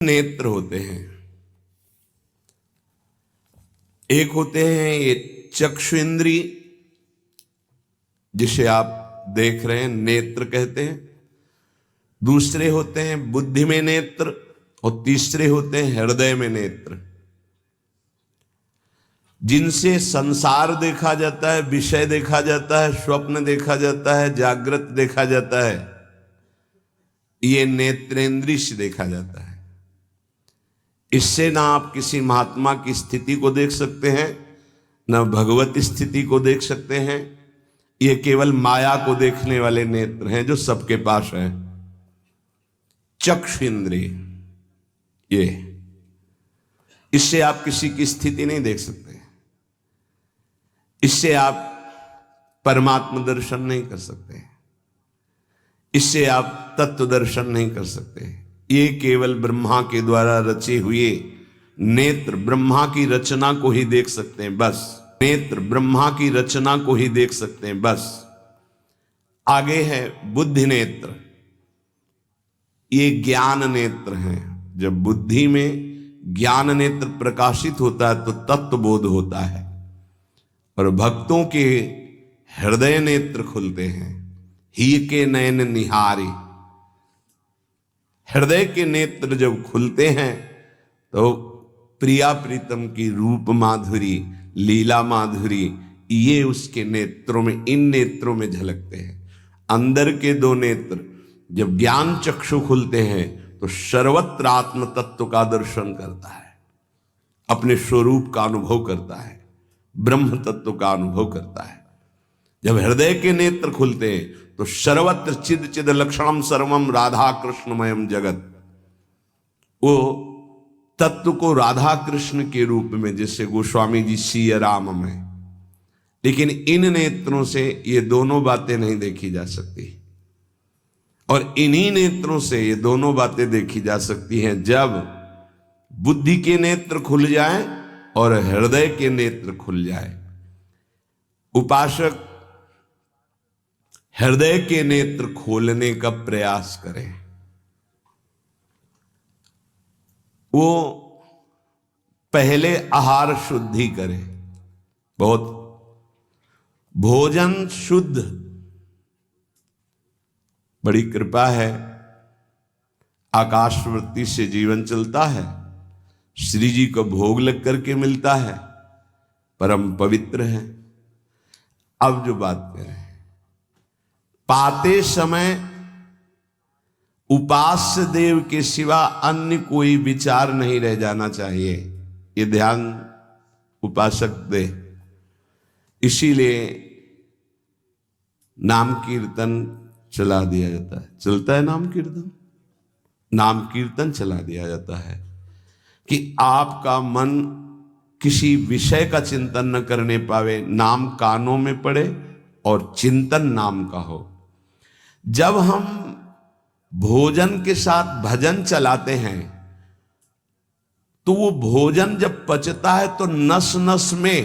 नेत्र होते हैं। एक होते हैं ये चक्षु इंद्रिय, जिसे आप देख रहे हैं, नेत्र कहते हैं। दूसरे होते हैं बुद्धि में नेत्र, और तीसरे होते हैं हृदय में नेत्र, जिनसे संसार देखा जाता है, विषय देखा जाता है, स्वप्न देखा जाता है, जागृत देखा जाता है। ये नेत्रेंद्रिय से देखा जाता है। इससे ना आप किसी महात्मा की स्थिति को देख सकते हैं, ना भगवत स्थिति को देख सकते हैं। ये केवल माया को देखने वाले नेत्र हैं जो सबके पास हैं। चक्षु इंद्रिय, ये इससे आप किसी की स्थिति नहीं देख सकते, इससे आप परमात्मा दर्शन नहीं कर सकते, इससे आप तत्व दर्शन नहीं कर सकते। ये केवल ब्रह्मा के द्वारा रचे हुए नेत्र ब्रह्मा की रचना को ही देख सकते हैं, बस। नेत्र ब्रह्मा की रचना को ही देख सकते हैं, बस। आगे है बुद्धि नेत्र। ये ज्ञान नेत्र हैं। जब बुद्धि में ज्ञान नेत्र प्रकाशित होता है तो तत्व बोध होता है, और भक्तों के हृदय नेत्र खुलते हैं। ही के नयन निहारे, हृदय के नेत्र जब खुलते हैं तो प्रिया प्रीतम की रूप माधुरी, लीला माधुरी, ये उसके नेत्रों में, इन नेत्रों में झलकते हैं। अंदर के दो नेत्र जब ज्ञान चक्षु खुलते हैं तो सर्वत्र आत्म तत्व का दर्शन करता है, अपने स्वरूप का अनुभव करता है, ब्रह्म तत्व का अनुभव करता है। जब हृदय के नेत्र खुलते हैं तो सर्वत्र चिद चिद लक्षणम सर्वम राधा कृष्णमयम जगत, वो तत्व को राधा कृष्ण के रूप में, जैसे गोस्वामी जी सिया राम में। लेकिन इन नेत्रों से ये दोनों बातें नहीं देखी जा सकती, और इन्हीं नेत्रों से ये दोनों बातें देखी जा सकती हैं जब बुद्धि के नेत्र खुल जाएं और हृदय के नेत्र खुल जाए। उपासक हृदय के नेत्र खोलने का प्रयास करें। वो पहले आहार शुद्धि करें, बहुत भोजन शुद्ध। बड़ी कृपा है, आकाशवृत्ति से जीवन चलता है, श्री जी को भोग लग करके मिलता है, परम पवित्र है। अब जो बात करें, पाते समय उपास्य देव के सिवा अन्य कोई विचार नहीं रह जाना चाहिए। ये ध्यान उपासक दे। इसीलिए नाम कीर्तन चला दिया जाता है। चलता है नाम कीर्तन, नाम कीर्तन चला दिया जाता है कि आपका मन किसी विषय का चिंतन न करने पावे, नाम कानों में पड़े और चिंतन नाम का हो। जब हम भोजन के साथ भजन चलाते हैं तो वो भोजन जब पचता है तो नस नस में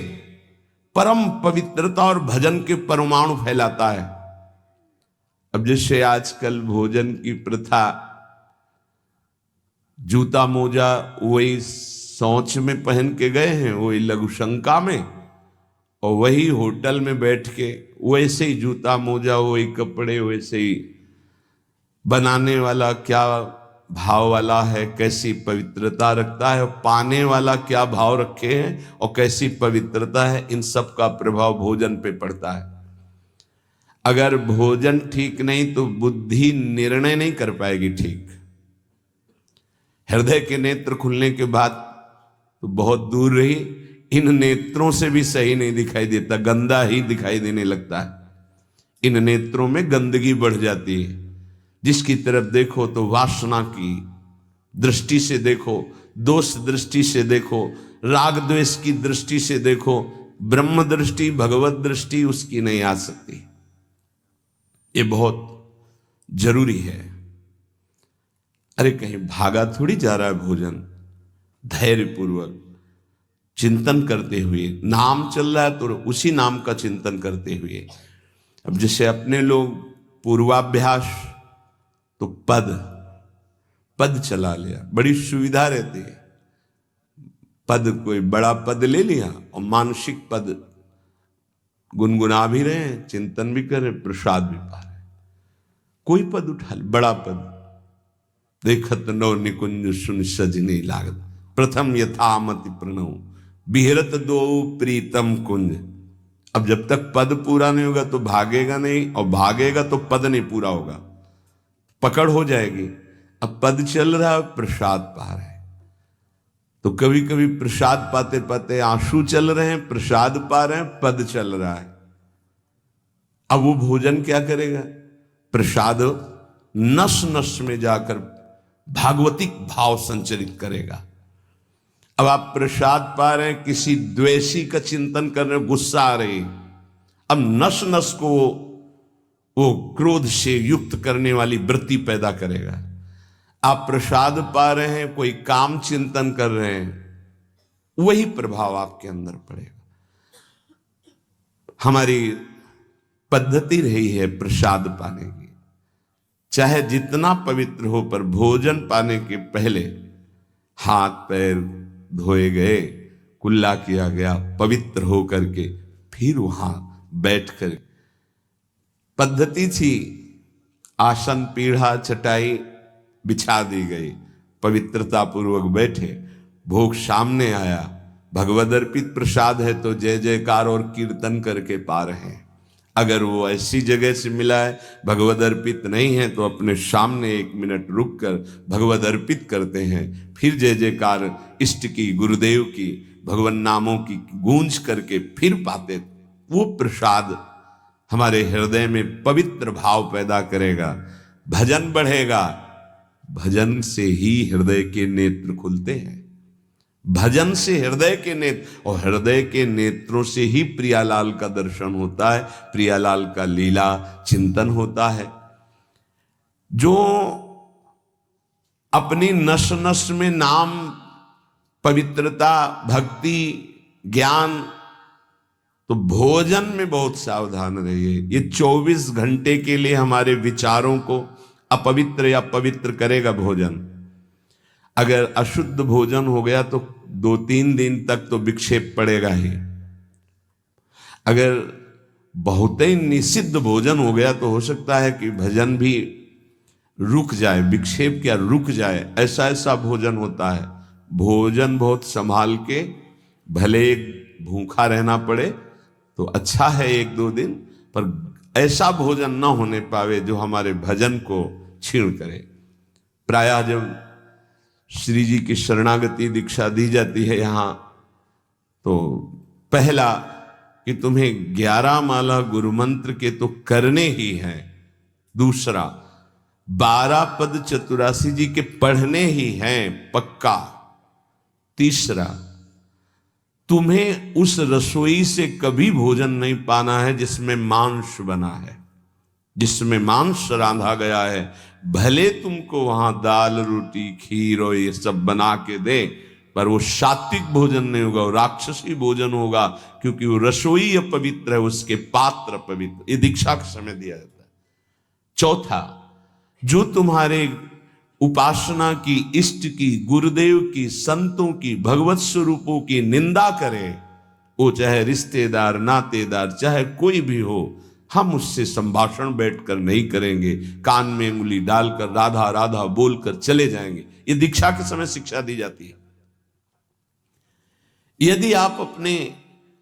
परम पवित्रता और भजन के परमाणु फैलाता है। अब जैसे आजकल भोजन की प्रथा, जूता मोजा वही शौच में पहन के गए हैं, वही लघुशंका में, और वही होटल में बैठ के वैसे ही जूता मोजा, वही कपड़े, वैसे ही बनाने वाला क्या भाव वाला है, कैसी पवित्रता रखता है, और पाने वाला क्या भाव रखे हैं और कैसी पवित्रता है, इन सब का प्रभाव भोजन पे पड़ता है। अगर भोजन ठीक नहीं तो बुद्धि निर्णय नहीं कर पाएगी ठीक। हृदय के नेत्र खुलने के बाद तो बहुत दूर रही, इन नेत्रों से भी सही नहीं दिखाई देता, गंदा ही दिखाई देने लगता है। इन नेत्रों में गंदगी बढ़ जाती है। जिसकी तरफ देखो तो वासना की दृष्टि से देखो, दोष दृष्टि से देखो, राग द्वेष की दृष्टि से देखो, ब्रह्म दृष्टि, भगवत दृष्टि उसकी नहीं आ सकती। ये बहुत जरूरी है। अरे कहीं भागा थोड़ी जा रहा है भोजन, धैर्य पूर्वक चिंतन करते हुए, नाम चल रहा है तो उसी नाम का चिंतन करते हुए। अब जैसे अपने लोग पूर्वाभ्यास तो पद, पद चला लिया, बड़ी सुविधा रहती है। पद, कोई बड़ा पद ले लिया और मानसिक पद गुनगुना भी रहे हैं, चिंतन भी कर रहे, प्रसाद भी पा रहे। कोई पद उठा ले, बड़ा पद, देखत नो निकुंज सुन सजनी लागत, प्रथम यथामति प्रणव बिहरत दो प्रीतम कुंज। अब जब तक पद पूरा नहीं होगा तो भागेगा नहीं, और भागेगा तो पद नहीं पूरा होगा, पकड़ हो जाएगी। अब पद चल रहा है, प्रसाद पा रहे हैं, तो कभी कभी प्रसाद पाते पाते आंसू चल रहे हैं, प्रसाद पा रहे हैं, पद चल रहा है। अब वो भोजन क्या करेगा? प्रसाद नस नस में जाकर भागवतिक भाव संचरित करेगा। अब आप प्रसाद पा रहे हैं, किसी द्वेषी का चिंतन कर रहे हैं, गुस्सा आ रही, अब नस नस को वो क्रोध से युक्त करने वाली वृत्ति पैदा करेगा। आप प्रसाद पा रहे हैं, कोई काम चिंतन कर रहे हैं, वही प्रभाव आपके अंदर पड़ेगा। हमारी पद्धति रही है प्रसाद पाने की, चाहे जितना पवित्र हो, पर भोजन पाने के पहले हाथ पैर धोए गए, कुल्ला किया गया, पवित्र हो करके फिर वहां बैठकर, पद्धति थी आसन पीढ़ा चटाई बिछा दी गई, पवित्रता पूर्वक बैठे, भोग सामने आया, भगवद अर्पित प्रसाद है तो जय जयकार और कीर्तन करके पा रहे हैं। अगर वो ऐसी जगह से मिला है, भगवद अर्पित नहीं है, तो अपने सामने 1 मिनट रुक कर भगवद अर्पित करते हैं, फिर जय जयकार इष्ट की, गुरुदेव की, भगवान नामों की गूंज करके फिर पाते। वो प्रसाद हमारे हृदय में पवित्र भाव पैदा करेगा, भजन बढ़ेगा। भजन से ही हृदय के नेत्र खुलते हैं, भजन से हृदय के नेत्र, और हृदय के नेत्रों से ही प्रियालाल का दर्शन होता है, प्रियालाल का लीला चिंतन होता है। जो अपनी नस नस में नाम, पवित्रता, भक्ति, ज्ञान, तो भोजन में बहुत सावधान रहिए। ये 24 घंटे के लिए हमारे विचारों को अपवित्र या पवित्र करेगा भोजन। अगर अशुद्ध भोजन हो गया तो 2-3 दिन तक तो विक्षेप पड़ेगा ही। अगर बहुत ही निषिद्ध भोजन हो गया तो हो सकता है कि भजन भी रुक जाए, विक्षेप क्या रुक जाए, ऐसा ऐसा भोजन होता है। भोजन बहुत संभाल के, भले भूखा रहना पड़े तो अच्छा है 1-2 दिन, पर ऐसा भोजन न होने पावे जो हमारे भजन को छीण करे। प्रायः जब श्री जी की शरणागति दीक्षा दी जाती है यहाँ, तो पहला कि तुम्हें 11 माला गुरु मंत्र के तो करने ही हैं, दूसरा 12 पद चतुरासी जी के पढ़ने ही हैं पक्का, तीसरा तुम्हें उस रसोई से कभी भोजन नहीं पाना है जिसमें मांस बना है, जिसमें मांस रांधा गया है। भले तुमको वहां दाल रोटी खीर और ये सब बना के दे, पर वो सात्विक भोजन नहीं होगा, वो राक्षसी भोजन होगा, क्योंकि वो रसोई अपवित्र है, उसके पात्र अपवित्र। ये दीक्षा के समय दिया जाता है। चौथा, जो तुम्हारे उपासना की, इष्ट की, गुरुदेव की, संतों की, भगवत स्वरूपों की निंदा करे, वो चाहे रिश्तेदार, नातेदार, चाहे कोई भी हो, हम उससे संभाषण बैठकर नहीं करेंगे, कान में उंगली डालकर राधा राधा बोलकर चले जाएंगे। ये दीक्षा के समय शिक्षा दी जाती है। यदि आप अपने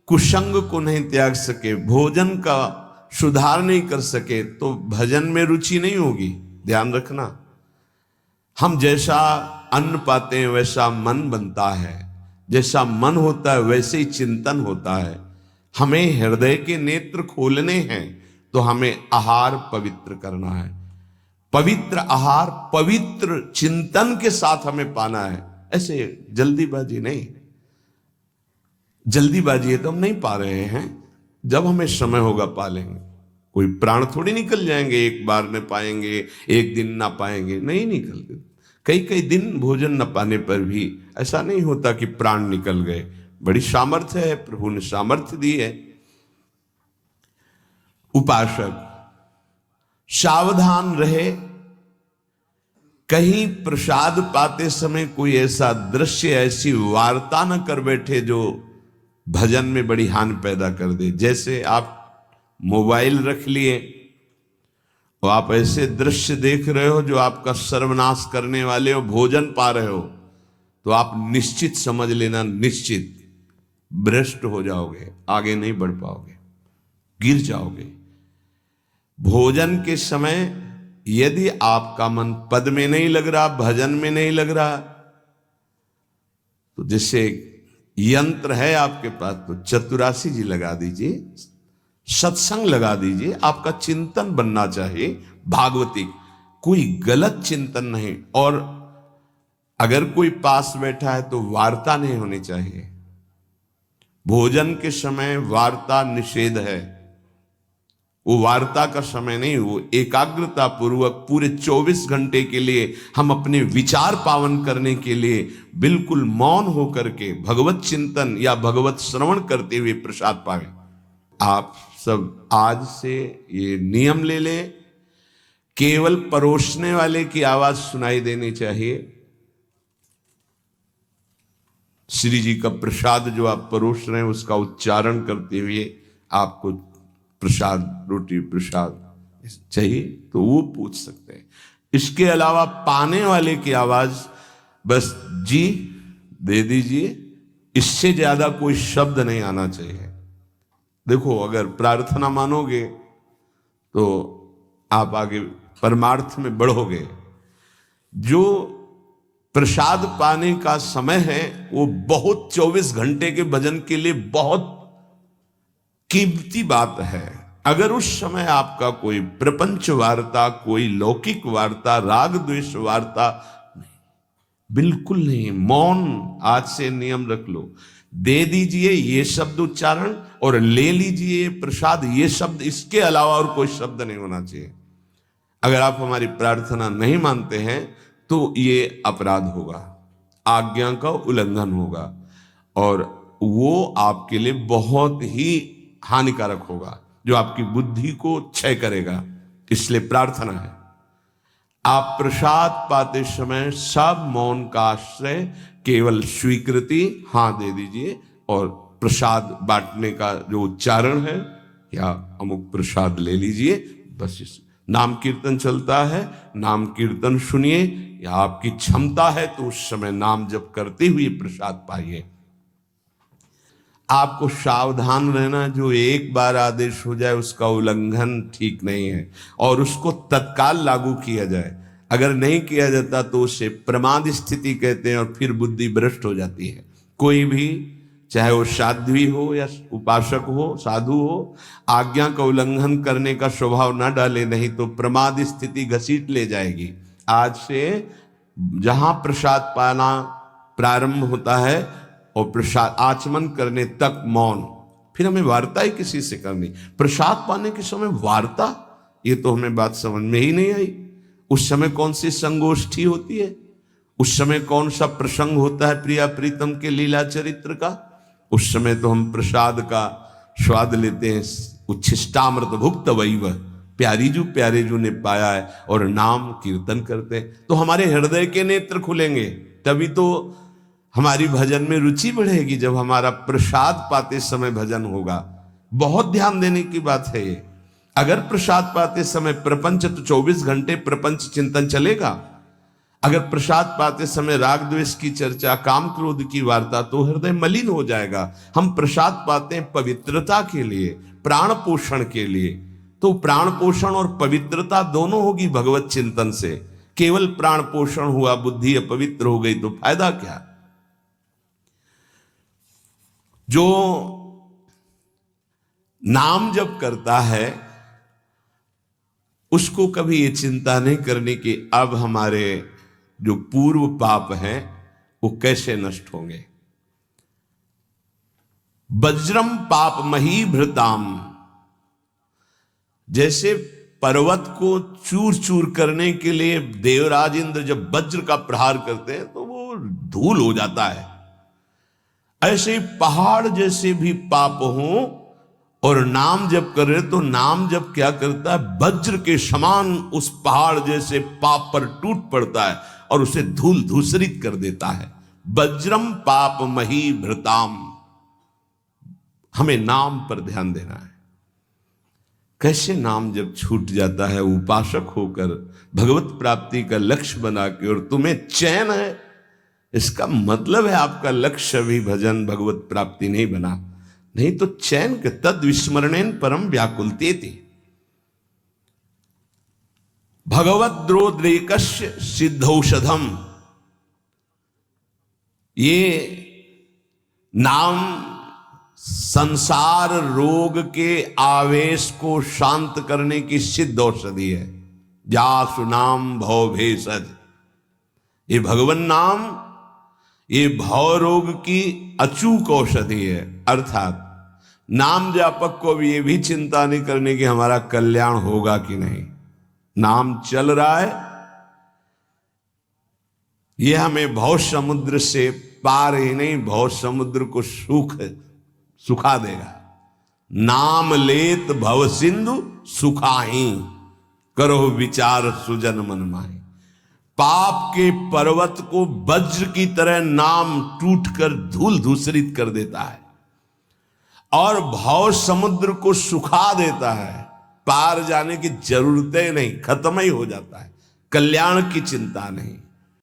कुसंग को नहीं त्याग सके, भोजन का सुधार नहीं कर सके, तो भजन में रुचि नहीं होगी। ध्यान रखना, हम जैसा अन्न पाते हैं वैसा मन बनता है, जैसा मन होता है वैसे ही चिंतन होता है। हमें हृदय के नेत्र खोलने हैं तो हमें आहार पवित्र करना है। पवित्र आहार पवित्र चिंतन के साथ हमें पाना है, ऐसे जल्दीबाजी नहीं। जल्दीबाजी है तो हम नहीं पा रहे हैं, जब हमें समय होगा पा लेंगे। कोई प्राण थोड़ी निकल जाएंगे, एक बार न पाएंगे, एक दिन ना पाएंगे, नहीं निकलते। कई कई दिन भोजन न पाने पर भी ऐसा नहीं होता कि प्राण निकल गए। बड़ी सामर्थ्य है, प्रभु ने सामर्थ्य दी है। उपासक सावधान रहे, कहीं प्रसाद पाते समय कोई ऐसा दृश्य, ऐसी वार्ता न कर बैठे जो भजन में बड़ी हानि पैदा कर दे। जैसे आप मोबाइल रख लिए और आप ऐसे दृश्य देख रहे हो जो आपका सर्वनाश करने वाले हो, भोजन पा रहे हो, तो आप निश्चित समझ लेना, निश्चित भ्रष्ट हो जाओगे, आगे नहीं बढ़ पाओगे, गिर जाओगे। भोजन के समय यदि आपका मन पद में नहीं लग रहा, भजन में नहीं लग रहा, तो जैसे यंत्र है आपके पास, तो चतुरासी जी लगा दीजिए, सत्संग लगा दीजिए। आपका चिंतन बनना चाहिए भागवती, कोई गलत चिंतन नहीं। और अगर कोई पास बैठा है तो वार्ता नहीं होनी चाहिए। भोजन के समय वार्ता निषेध है, वो वार्ता का समय नहीं, वो एकाग्रता पूर्वक पूरे 24 घंटे के लिए हम अपने विचार पावन करने के लिए बिल्कुल मौन होकर के भगवत चिंतन या भगवत श्रवण करते हुए प्रसाद पावे। आप सब आज से ये नियम ले लें, केवल परोसने वाले की आवाज सुनाई देनी चाहिए। श्री जी का प्रसाद जो आप परोस रहे हैं उसका उच्चारण करते हुए आपको प्रसाद, रोटी प्रसाद चाहिए तो वो पूछ सकते हैं। इसके अलावा पाने वाले की आवाज बस जी दे दीजिए, इससे ज्यादा कोई शब्द नहीं आना चाहिए। देखो, अगर प्रार्थना मानोगे तो आप आगे परमार्थ में बढ़ोगे। जो प्रसाद पाने का समय है वो बहुत 24 घंटे के भजन के लिए बहुत कीमती बात है। अगर उस समय आपका कोई प्रपंच वार्ता, कोई लौकिक वार्ता, राग द्वेष वार्ता, बिल्कुल नहीं, मौन आज से नियम रख लो। दे दीजिए ये शब्द उच्चारण और ले लीजिए प्रसाद ये शब्द, इसके अलावा और कोई शब्द नहीं होना चाहिए। अगर आप हमारी प्रार्थना नहीं मानते हैं तो ये अपराध होगा, आज्ञा का उल्लंघन होगा और वो आपके लिए बहुत ही हानिकारक होगा, जो आपकी बुद्धि को क्षय करेगा। इसलिए प्रार्थना है, आप प्रसाद पाते समय सब मौन का आश्रय, केवल स्वीकृति हाँ दे दीजिए और प्रसाद बांटने का जो उच्चारण है या अमुक प्रसाद ले लीजिए। बस इस नाम कीर्तन चलता है, नाम कीर्तन सुनिए, या आपकी क्षमता है तो उस समय नाम जप करते हुए प्रसाद पाइए। आपको सावधान रहना, जो एक बार आदेश हो जाए उसका उल्लंघन ठीक नहीं है और उसको तत्काल लागू किया जाए। अगर नहीं किया जाता तो उसे प्रमाद स्थिति कहते हैं और फिर बुद्धि भ्रष्ट हो जाती है। कोई भी, चाहे वो साध्वी हो या उपासक हो, साधु हो, आज्ञा का उल्लंघन करने का स्वभाव ना डाले, नहीं तो प्रमाद स्थिति घसीट ले जाएगी। आज से जहां प्रसाद पाना प्रारंभ होता है और प्रसाद आचमन करने तक मौन, फिर हमें वार्ता ही किसी से करनी। प्रसाद पाने के समय वार्ता, ये तो हमें बात समझ में ही नहीं आई। उस समय कौन सी संगोष्ठी होती है, उस समय कौन सा प्रसंग होता है प्रिया प्रीतम के लीला चरित्र का? उस समय तो हम प्रसाद का स्वाद लेते हैं, उच्छिष्टामृत भुक्त वैव, प्यारी जू प्यारे जू ने पाया है, और नाम कीर्तन करते हैं तो हमारे हृदय के नेत्र खुलेंगे। तभी तो हमारी भजन में रुचि बढ़ेगी, जब हमारा प्रसाद पाते समय भजन होगा। बहुत ध्यान देने की बात है ये। अगर प्रसाद पाते समय प्रपंच, तो 24 घंटे प्रपंच चिंतन चलेगा। अगर प्रसाद पाते समय राग द्वेष की चर्चा, काम क्रोध की वार्ता, तो हृदय मलिन हो जाएगा। हम प्रसाद पाते हैं पवित्रता के लिए, प्राण पोषण के लिए, तो प्राण पोषण और पवित्रता दोनों होगी भगवत चिंतन से। केवल प्राण पोषण हुआ, बुद्धि अपवित्र हो गई तो फायदा क्या? जो नाम जप करता है उसको कभी ये चिंता नहीं करनी कि अब हमारे जो पूर्व पाप हैं वो कैसे नष्ट होंगे। वज्रम पाप मही भृताम, जैसे पर्वत को चूर चूर करने के लिए देवराज इंद्र जब वज्र का प्रहार करते हैं तो वो धूल हो जाता है, ऐसे पहाड़ जैसे भी पाप हों और नाम जप कर रहे तो नाम जप क्या करता है, वज्र के समान उस पहाड़ जैसे पाप पर टूट पड़ता है और उसे धूल धूसरित कर देता है। वज्रम पाप मही भृताम। हमें नाम पर ध्यान देना है। कैसे नाम जब छूट जाता है उपासक होकर भगवत प्राप्ति का लक्ष्य बना के, और तुम्हें चैन है, इसका मतलब है आपका लक्ष्य भी भजन भगवत प्राप्ति नहीं बना। नहीं तो चैन के तद विस्मरणेन परम व्याकुलते थे। भगवद्रोद्रेकस्य सिद्धौषधम। ये नाम संसार रोग के आवेश को शांत करने की सिद्ध औषधि है। जासु नाम भव भेषज। ये भगवन नाम ये भव रोग की अचूक औषधि है। अर्थात नाम जापक को भी ये भी चिंता नहीं करने की हमारा कल्याण होगा कि नहीं। नाम चल रहा है, ये हमें भव समुद्र से पार ही नहीं, भव समुद्र को सुखा देगा। नाम लेत भव सिंधु सुखाही, करो विचार सुजन मन माही। पाप के पर्वत को वज्र की तरह नाम टूटकर धूल धूसरित कर देता है और भव समुद्र को सुखा देता है। पार जाने की जरूरत ही नहीं, खत्म ही हो जाता है, कल्याण की चिंता नहीं।